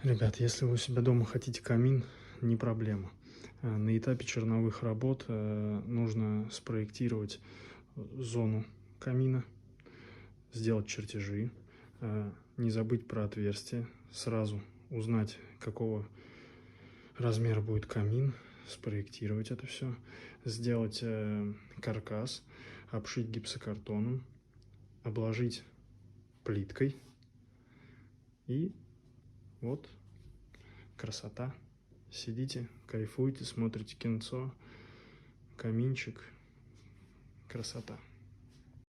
Ребят, если вы у себя дома хотите камин, не проблема. На этапе черновых работ нужно спроектировать зону камина, сделать чертежи, не забыть про отверстие, сразу узнать, какого размера будет камин, спроектировать это все, сделать каркас, обшить гипсокартоном, обложить плиткой и вот красота. Сидите, кайфуйте, смотрите кинцо, каминчик, красота.